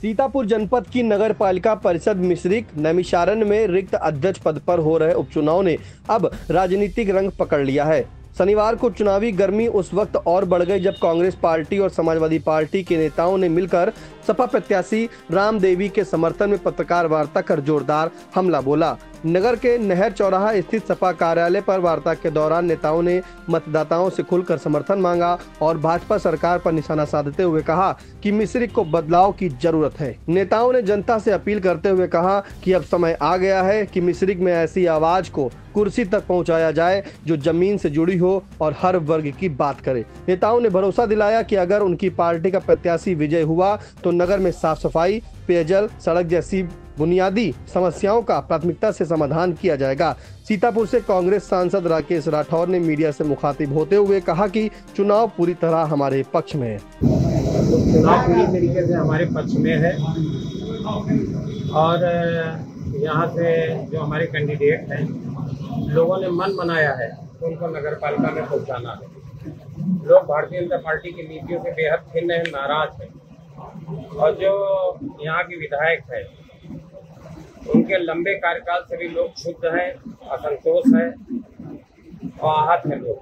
सीतापुर जनपद की नगर पालिका परिषद मिश्रिक नैमिषारण्य में रिक्त अध्यक्ष पद पर हो रहे उपचुनाव ने अब राजनीतिक रंग पकड़ लिया है। शनिवार को चुनावी गर्मी उस वक्त और बढ़ गई जब कांग्रेस पार्टी और समाजवादी पार्टी के नेताओं ने मिलकर सपा प्रत्याशी राम देवी के समर्थन में पत्रकार वार्ता कर जोरदार हमला बोला। नगर के नहर चौराहा स्थित सपा कार्यालय पर वार्ता के दौरान नेताओं ने मतदाताओं से खुलकर समर्थन मांगा और भाजपा सरकार पर निशाना साधते हुए कहा कि मिश्रिक को बदलाव की जरूरत है। नेताओं ने जनता से अपील करते हुए कहा कि अब समय आ गया है कि मिश्रिक में ऐसी आवाज को कुर्सी तक पहुंचाया जाए जो जमीन से जुड़ी हो और हर वर्ग की बात करे। नेताओं ने भरोसा दिलाया कि अगर उनकी पार्टी का प्रत्याशी विजय हुआ तो नगर में साफ सफाई, पेयजल, सड़क जैसी बुनियादी समस्याओं का प्राथमिकता से समाधान किया जाएगा। सीतापुर से कांग्रेस सांसद राकेश राठौर ने मीडिया से मुखातिब होते हुए कहा कि चुनाव पूरी तरह हमारे पक्ष में है। चुनाव पूरी तरीके से हमारे पक्ष में है और यहाँ से जो हमारे कैंडिडेट हैं लोगों ने मन बनाया है तो उनको नगर पालिका में पहुँचाना है। लोग भारतीय जनता पार्टी की नीतियों से बेहद खिन्न है, नाराज है और जो यहाँ की विधायक है उनके लंबे कार्यकाल से भी लोग क्षुब्ध हैं, असंतोष है और आहत है लोग।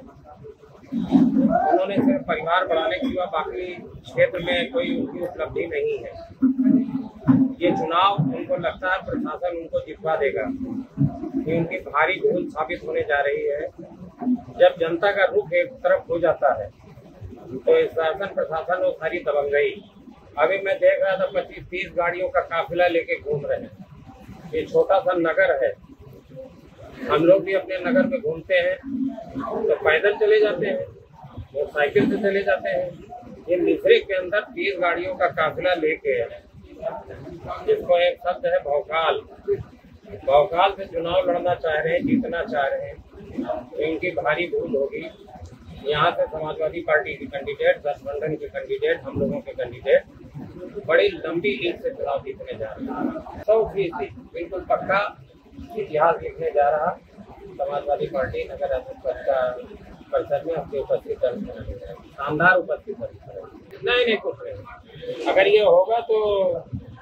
उन्होंने सिर्फ परिवार बढ़ाने के सिवा बाकी क्षेत्र में कोई उनकी उपलब्धि नहीं है। ये चुनाव उनको लगता है प्रशासन उनको जितवा देगा, ये उनकी भारी भूल साबित होने जा रही है। जब जनता का रुख एक तरफ हो जाता है तो इस शासन प्रशासन वो सारी दबंगई। अभी मैं देख रहा था 25-30 गाड़ियों का काफिला लेके घूम रहे हैं। ये छोटा सा नगर है, हम लोग भी अपने नगर में घूमते हैं तो पैदल चले जाते हैं, मोटरसाइकिल से चले जाते हैं। ये मिश्रिक के अंदर 30 गाड़ियों का काफिला लेके है, जिसको एक शब्द है भौकाल। भौकाल से चुनाव लड़ना चाह रहे हैं, जीतना चाह रहे हैं तो इनकी भारी भूल होगी। यहाँ से समाजवादी पार्टी के कैंडिडेट, गठबंधन के कैंडिडेट, हम लोगों के कैंडिडेट बड़ी लंबी लीड से चुनाव जीतने जा रहे हैं। 100% बिल्कुल पक्का इतिहास लिखने जा रहा समाजवादी पार्टी नगर परिषद में अपनी उपस्थित दर्ज कराने जा रही है। शानदार उपस्थित दर्ज करेगी। नहीं कुछ नहीं। अगर ये होगा तो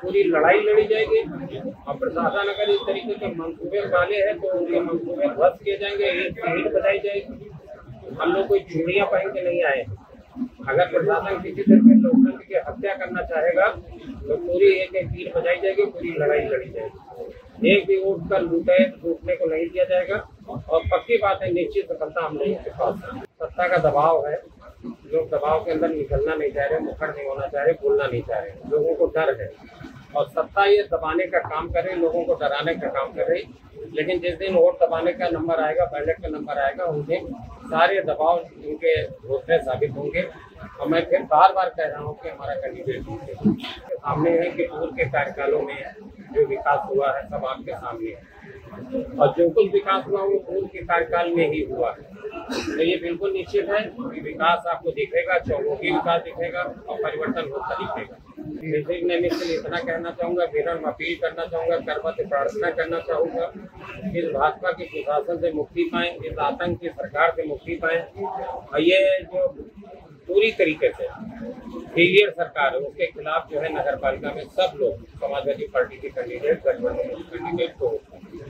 पूरी लड़ाई लड़ी जाएगी और प्रशासन अगर इस तरीके के मंसूबे डाले हैं तो उनके मंसूबे ध्वस्त किए जाएंगे, ईंट बजाई जाएगी। हम लोग कोई चूड़ियां पहन के नहीं आए। अगर प्रशासन किसी तरह के लोकतंत्र की हत्या करना चाहेगा तो पूरी एक ईंट बजाई जाएगी, पूरी लड़ाई लड़ी जाएगी। एक भी वोट कर लूटने को नहीं दिया जाएगा और पक्की बात है निश्चित सफलता हम लोगों के पास है। सत्ता का दबाव है, लोग दबाव के अंदर निकलना नहीं चाह रहे, मुखर नहीं होना चाह रहे, बोलना नहीं चाह रहे। लोगों को डर है और सत्ता ये दबाने का काम कर रही, लोगों को डराने का काम कर रही। लेकिन जिस दिन वोट दबाने का नंबर आएगा, बैलेट का नंबर आएगा, उस दिन सारे दबाव इनके दूसरे साबित होंगे। और मैं फिर बार बार कह रहा हूँ कि हमारा कैंडिडेट के सामने है कि पूर्व के कार्यकालों में जो विकास हुआ है सब आपके सामने है और जो कुछ विकास हुआ वो पूर्व के कार्यकाल में ही हुआ है। तो ये बिल्कुल निश्चित है कि विकास आपको दिखेगा, चौमुखी विकास दिखेगा और परिवर्तन होता दिखेगा। मिश्रिक ने इतना कहना चाहूँगा, विनम्र अपील करना चाहूँगा, करवा से प्रार्थना करना चाहूँगा, इस भाजपा के प्रशासन से मुक्ति पाएं, इस आतंक की सरकार से मुक्ति पाएं और ये जो पूरी तरीके से फेलियर सरकार है उसके खिलाफ जो है नगर पालिका में सब लोग समाजवादी पार्टी के कैंडिडेट, गठबंधन के कैंडिडेट को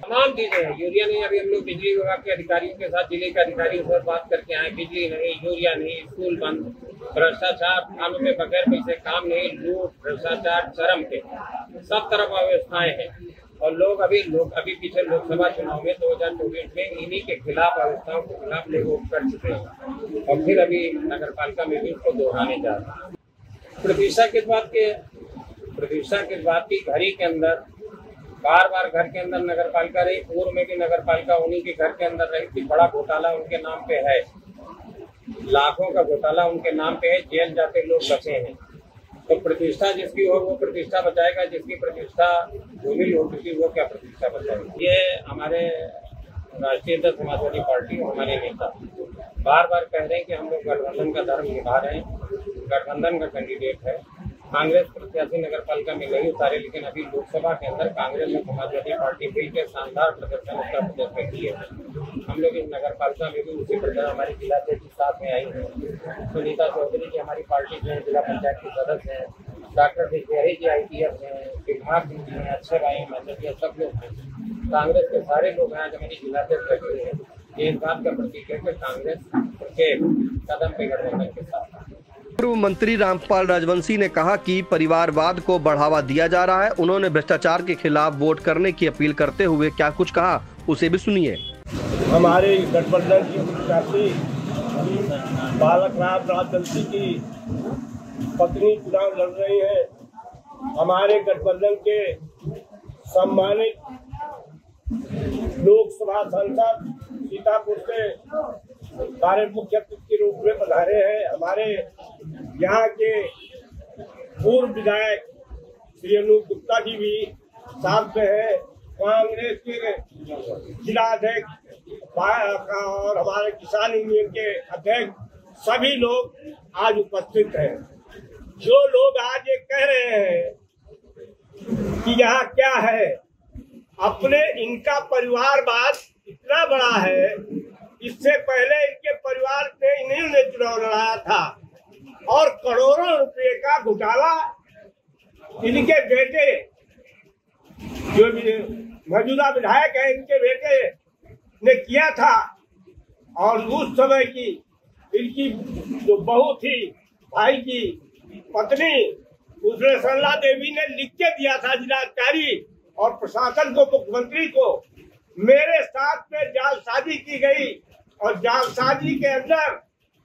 तमाम चीजें हैं। यूरिया नहीं, अभी हम लोग बिजली विभाग के अधिकारियों के साथ, जिले के अधिकारियों से बात करके आए। बिजली नहीं, यूरिया नहीं, स्कूल बंद, भ्रष्टाचार, थानों में बगैर पैसे काम नहीं, लूट, भ्रष्टाचार चरम पे, सब तरफ अव्यवस्थाएं हैं और लोग अभी पीछे लोकसभा चुनाव में 2024 में इन्हीं के खिलाफ, अवस्थाओं के खिलाफ लोग वोट कर चुके हैं और फिर अभी नगर पालिका में भी उसको दोहराने जा रहे हैं। प्रतिष्ठा के बाद की घड़ी के अंदर बार घर के अंदर नगर पालिका रही, पूर्व में भी नगर पालिका उन्हीं के घर के अंदर रही थी। बड़ा घोटाला उनके नाम पे है, लाखों का घोटाला उनके नाम पे है, जेल जाते लोग बचे हैं। तो प्रतिष्ठा जिसकी हो वो प्रतिष्ठा बचाएगा, जिसकी प्रतिष्ठा धूमिल हो चुकी वो क्या प्रतिष्ठा बचाएगा। ये हमारे राष्ट्रीय समाजवादी पार्टी हमारे नेता बार कह रहे हैं कि हम लोग गठबंधन का धर्म निभा रहे हैं, गठबंधन का कैंडिडेट है। कांग्रेस प्रत्याशी नगर पालिका में नहीं उतारे, लेकिन अभी लोकसभा के अंदर कांग्रेस और समाजवादी पार्टी मिलकर शानदार प्रदर्शन उत्तर प्रदेश में किए हैं। हम लोग इस नगर पालिका में भी उसी प्रकार हमारी जिला अध्यक्ष साथ में आई है। सुनीता चौधरी जी हमारी पार्टी जो है जिला पंचायत की सदस्य हैं, डॉक्टर भिखारी जी IPS हैं, विभाग जी हैं, अच्छे भाई मतलब सब लोग हैं। कांग्रेस के सारे लोग हैं, जो मेरी जिलाध्यक्ष बैठे हैं, ये इस बात का प्रतीक है कि कांग्रेस के कदम पे गठबंधन के साथ। पूर्व मंत्री रामपाल राजवंशी ने कहा कि परिवारवाद को बढ़ावा दिया जा रहा है। उन्होंने भ्रष्टाचार के खिलाफ वोट करने की अपील करते हुए क्या कुछ कहा, उसे भी सुनिए। हमारे गठबंधन की प्रत्याशी बालक राम राजवंशी की पत्नी चुनाव लड़ रही है। हमारे गठबंधन के सम्मानित लोकसभा सांसद सीतापुर से कार्य मुख्य अतिथि के रूप में पधारे हैं। हमारे यहाँ के पूर्व विधायक श्री अनूप गुप्ता जी भी साथ में है। कांग्रेस के जिलाध्यक्ष और हमारे किसान यूनियन के अध्यक्ष सभी लोग आज उपस्थित हैं। जो लोग आज ये कह रहे हैं कि यहाँ क्या है, अपने इनका परिवारवाद इतना बड़ा है। इससे पहले इनके परिवार में इन्होंने चुनाव लड़ाया था और करोड़ों रुपए का घोटाला इनके बेटे जो मौजूदा विधायक है, इनके बेटे ने किया था। और उस समय की इनकी जो बहू थी, भाई की पत्नी, उसने सरला देवी ने लिख के दिया था जिलाधिकारी और प्रशासन को, मुख्यमंत्री को, मेरे साथ में जालसाजी की गई और जालसाजी के अंदर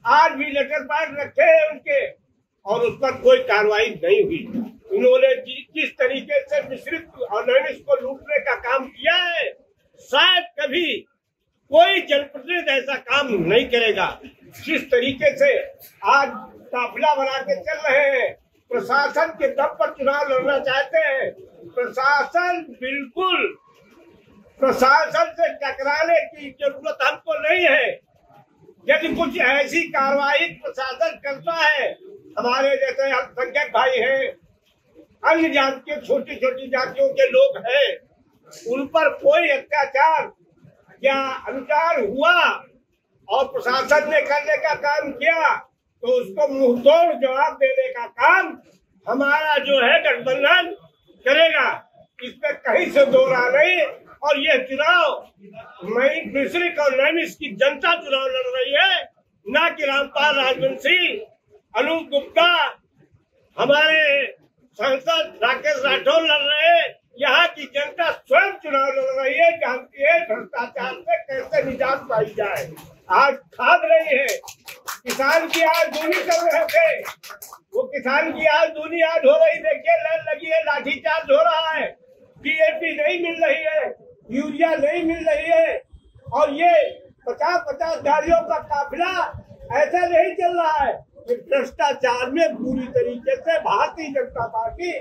आज भी लेटर पैड रखे हैं उनके और उस पर कोई कार्रवाई नहीं हुई। इन्होंने किस तरीके से मिश्रित और नैमिष को लूटने का काम किया है, शायद कभी कोई जनप्रतिनिधि ऐसा काम नहीं करेगा। जिस तरीके से आज काफिला बना के चल रहे हैं, प्रशासन के दम पर चुनाव लड़ना चाहते हैं। प्रशासन बिल्कुल, प्रशासन से टकराने की जरूरत हमको नहीं है। यदि कुछ ऐसी कार्रवाई प्रशासन करता है, हमारे जैसे अल्पसंख्यक भाई हैं, अन्य जाति के छोटी छोटी जातियों के लोग हैं, उन पर कोई अत्याचार या अनुचार हुआ और प्रशासन ने करने का काम किया तो उसको मुंहतोड़ जवाब देने का काम हमारा जो है गठबंधन करेगा। इसमें कहीं से दो राह नहीं। और ये चुनाव मिश्रिक और नैमिष की जनता चुनाव लड़ रही है, न कि रामपाल राजवंशी, अनूप गुप्ता, हमारे सांसद राकेश राठौर लड़ रहे हैं। यहाँ की जनता स्वयं चुनाव लड़ रही है, जानती है भ्रष्टाचार से कैसे निजात पाई जाए। आज खाद रही है, किसान की आज दूनी कर रहे थे, वो किसान की आज दूनी आज हो रही। देखिए लाइन लगी है, लाठीचार्ज हो रहा है, DAP नहीं मिल रही है, यूरिया नहीं मिल रही है और ये 50-50 गाड़ियों का काफिला ऐसा नहीं चल रहा है। भ्रष्टाचार में पूरी तरीके से भारतीय जनता पार्टी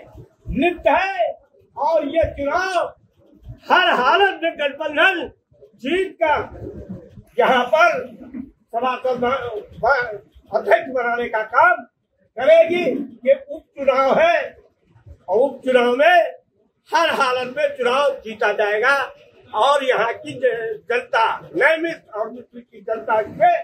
लिप्त है और ये चुनाव हर हालत में गठबंधन जीत कर यहाँ पर सभासद अध्यक्ष बनाने का काम करेगी। ये उपचुनाव है और उपचुनाव में हर हालत में चुनाव जीता जाएगा और यहाँ की जनता, नैमिष और मिश्रित की जनता से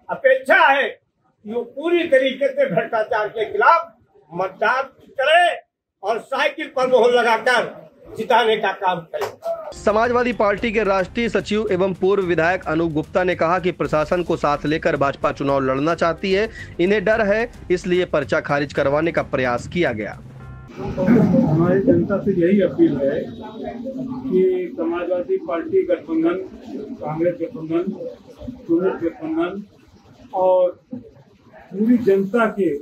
अपेक्षा है कि वो पूरी तरीके से भ्रष्टाचार के खिलाफ मतदान करे और साइकिल पर मोहर लगाकर जिताने का काम करें। समाजवादी पार्टी के राष्ट्रीय सचिव एवं पूर्व विधायक अनूप गुप्ता ने कहा कि प्रशासन को साथ लेकर भाजपा चुनाव लड़ना चाहती है, इन्हें डर है, इसलिए पर्चा खारिज करवाने का प्रयास किया गया। हमारी जनता से यही अपील है कि समाजवादी पार्टी गठबंधन, कांग्रेस गठबंधन, कांग्रेस गठबंधन और पूरी जनता के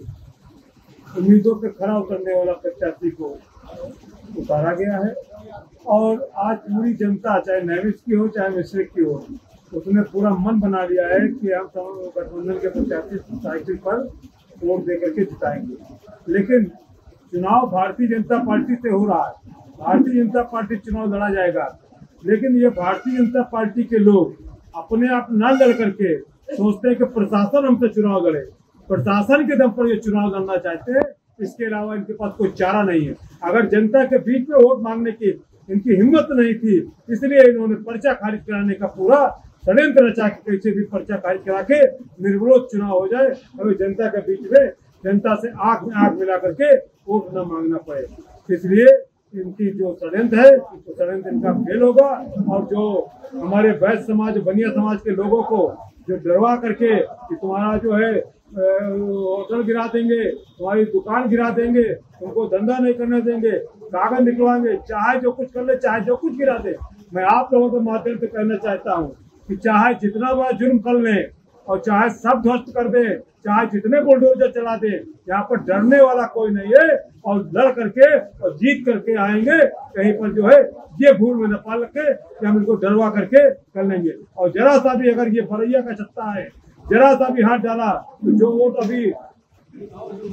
उम्मीदों पे खरा उतरने वाला प्रत्याशी को उतारा गया है और आज पूरी जनता, चाहे नैमिष की हो चाहे मिश्रिक की हो, उसने पूरा मन बना लिया है कि हम गठबंधन के प्रत्याशी साइकिल पर वोट देकर के जिताएंगे। लेकिन चुनाव भारतीय जनता पार्टी से हो रहा है, भारतीय जनता पार्टी चुनाव लड़ा जाएगा, लेकिन ये भारतीय जनता पार्टी के लोग अपने आप न लड़ करके सोचते हैं कि प्रशासन हमसे चुनाव लड़े, प्रशासन के दम पर ये चुनाव लड़ना चाहते हैं। इसके अलावा इनके पास कोई चारा नहीं है। अगर जनता के बीच में वोट मांगने की इनकी हिम्मत नहीं थी, इसलिए इन्होंने पर्चा खारिज कराने का पूरा षड्यंत्र रचा के कैसे भी पर्चा खारिज करा के निर्विरोध चुनाव हो जाए, हमें जनता के बीच में जनता से आंख में आंख मिला करके वोट न मांगना पड़े। इसलिए इनकी जो षड्यंत्र है तो षड्यंत्र इनका फेल होगा। और जो हमारे वैश्य समाज, बनिया समाज के लोगों को जो डरवा करके कि तुम्हारा जो है होटल गिरा देंगे, तुम्हारी दुकान गिरा देंगे, तुमको धंधा नहीं करने देंगे, कागज निकलवाएंगे, चाहे जो कुछ कर ले, चाहे जो कुछ गिरा दे। मैं आप लोगों के माध्यम से कहना चाहता हूँ कि चाहे जितना बड़ा जुर्म कर लें और चाहे सब ध्वस्त कर दे, चाहे जितने बुलडोजर चला दे, यहाँ पर डरने वाला कोई नहीं है। और लड़ करके और जीत करके आएंगे। कहीं पर जो है ये भूल में न पाल रखे कि हम इनको डरवा करके कर लेंगे। और जरा सा भी अगर ये फरैया का सत्ता है, जरा सा भी हाथ डाला तो जो वोट अभी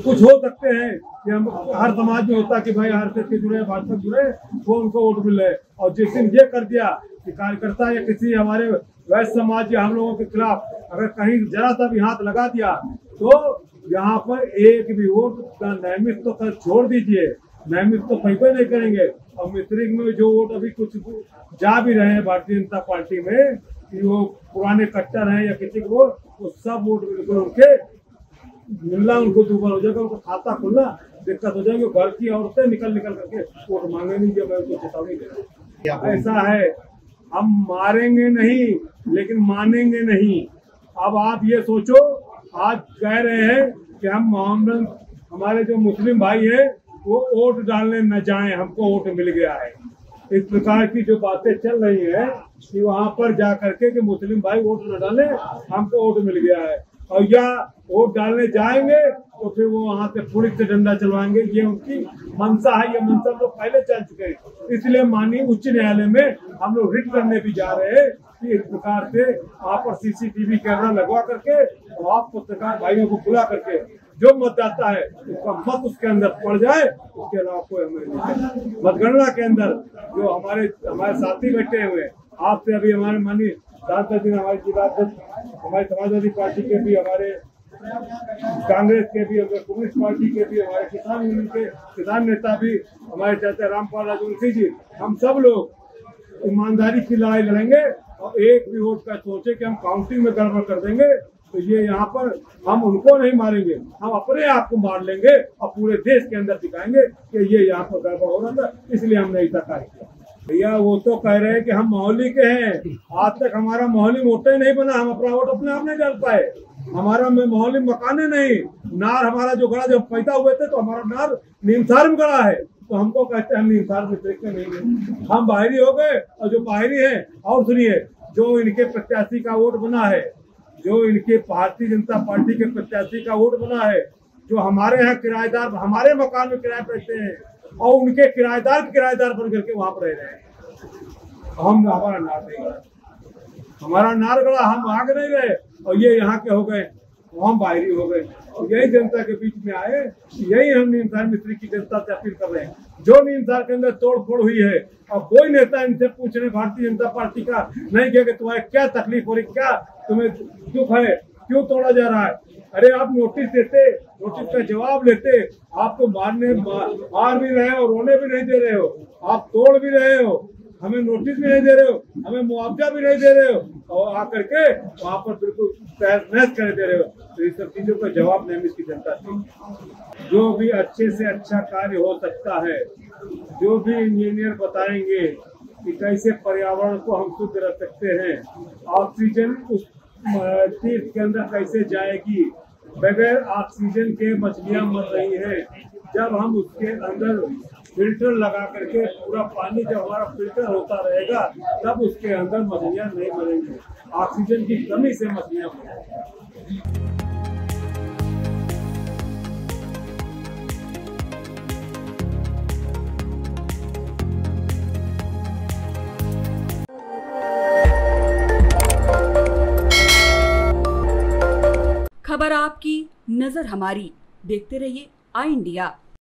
कुछ हो सकते हैं कि हम हर समाज में होता कि भाई आरएसएस के जुड़े, भाजपा जुड़े, वो उनको वोट मिल रहे। और जिस दिन ये कर दिया कि कार्यकर्ता या किसी हमारे वैश्य समाज या हम लोगों के खिलाफ अगर कहीं जरा सा भी हाथ लगा दिया तो यहाँ पर एक भी वोट का नैमित तो कर छोड़ दीजिए, नैमित तो पैसे नहीं करेंगे। और मिस्त्री में जो वोट अभी कुछ जा भी रहे हैं भारतीय जनता पार्टी में कि वो पुराने कट्टर हैं या किसी को, वो सब वोट बिल्कुल उनके मिलना उनको दुबारा हो जाएगा, उनको खाता खुलना दिक्कत हो जाएगी। घर की औरतें निकल करके वोट मांगेंगी। जब मैं उनको चेतावनी दे रहा हूँ, ऐसा है हम मारेंगे नहीं लेकिन मानेंगे नहीं। अब आप ये सोचो, आज कह रहे हैं कि हम मोहम्मद, हमारे जो मुस्लिम भाई हैं वो वोट डालने न जाएं, हमको वोट मिल गया है। इस प्रकार की जो बातें चल रही हैं कि वहां पर जा करके कि मुस्लिम भाई वोट न डालें, हमको वोट मिल गया है। और या वोट डालने जाएंगे तो फिर वो वहां से पुलिस से डंडा चलवाएंगे। ये उनकी मंशा है, ये मंशा तो पहले चल चुके हैं। इसलिए माननीय उच्च न्यायालय में हम लोग रिट करने भी जा रहे हैं कि इस प्रकार से आप पर सीसीटीवी कैमरा लगवा करके और आप पत्रकार भाइयों को बुला करके जो मतदाता है उसका मत उसके अंदर पड़ जाए। उसके अलावा कोई हमें नहीं। मतगणना के अंदर जो हमारे साथी बैठे हुए, आपसे अभी हमारे माननीय सांसद जी, हमारे जिलाध्यक्ष, हमारे समाजवादी पार्टी के भी, हमारे कांग्रेस के भी, हमारे कम्युनिस्ट पार्टी के भी, हमारे किसान यूनियन के किसान नेता भी, हमारे चाचा रामपाल राजवंशी जी, हम सब लोग ईमानदारी की लड़ाई लड़ेंगे। और एक भी वोट का सोचे कि हम काउंटिंग में गड़बड़ कर देंगे तो ये यहाँ पर हम उनको नहीं मारेंगे, हम अपने आप को मार लेंगे और पूरे देश के अंदर दिखाएंगे कि ये यहाँ पर गड़बड़ हो रहा था, इसलिए हमने ऐसा कार्य किया। भैया वो तो कह रहे हैं कि हम मोहल्ली के हैं, आज तक हमारा मोहल्ली वोट ही नहीं बना, हम अपना वोट अपने आप नहीं डाल पाए। हमारा मोहल्ली मकाने नहीं, नार हमारा जो गड़ा, जब पैदा हुए थे तो हमारा नार नीमसार में गड़ा है, तो हमको कहते हैं हम नीमसार में देखते नहीं, हम बाहरी हो गए। और जो बाहरी है, और सुनिए, जो इनके प्रत्याशी का वोट बना है, जो इनके भारतीय जनता पार्टी के प्रत्याशी का वोट बना है, जो हमारे यहाँ किराएदार, हमारे मकान में किराए बैठते हैं और उनके किराएदार बन करके वहां पर रह रहे हैं। हम हमारा नार नहीं गड़ा, हमारा नार गड़ा, हम आगे नहीं गए और ये यहाँ के हो गए, हम बाहरी हो गए। यही जनता के बीच में आए, यही हम नीमसार मिस्त्री की जनता से अपील कर रहे हैं। जो नीमसार के अंदर तोड़ फोड़ हुई है और कोई नेता इनसे पूछ रहे भारतीय जनता पार्टी का नहीं किया कि तुम्हारे क्या तकलीफ हो रही, क्या तुम्हें दुख है, क्यों तोड़ा जा रहा है। अरे आप नोटिस देते, नोटिस का जवाब लेते, आप तो मार भी रहे हो, रोने भी नहीं दे रहे हो, आप तोड़ भी रहे हो, हमें नोटिस भी नहीं दे रहे हो, हमें मुआवजा भी नहीं दे रहे हो, और आकर के वहाँ पर बिल्कुल तहस कर दे रहे हो। तो इस सब चीजों का जवाब नहीं इसकी जनता थी। जो भी अच्छे से अच्छा कार्य हो सकता है, जो भी इंजीनियर बताएंगे कि कैसे पर्यावरण को हम शुद्ध रख सकते हैं, ऑक्सीजन उस तीर्थ के अंदर कैसे जाएगी, बगैर ऑक्सीजन के मछलियां मर रही हैं। जब हम उसके अंदर फिल्टर लगा करके पूरा पानी जब हमारा फिल्टर होता रहेगा तब उसके अंदर मछलियां नहीं मरेंगी। ऑक्सीजन की कमी से मछलियां मरेंगी। खबर आपकी, नजर हमारी। देखते रहिए आई इंडिया।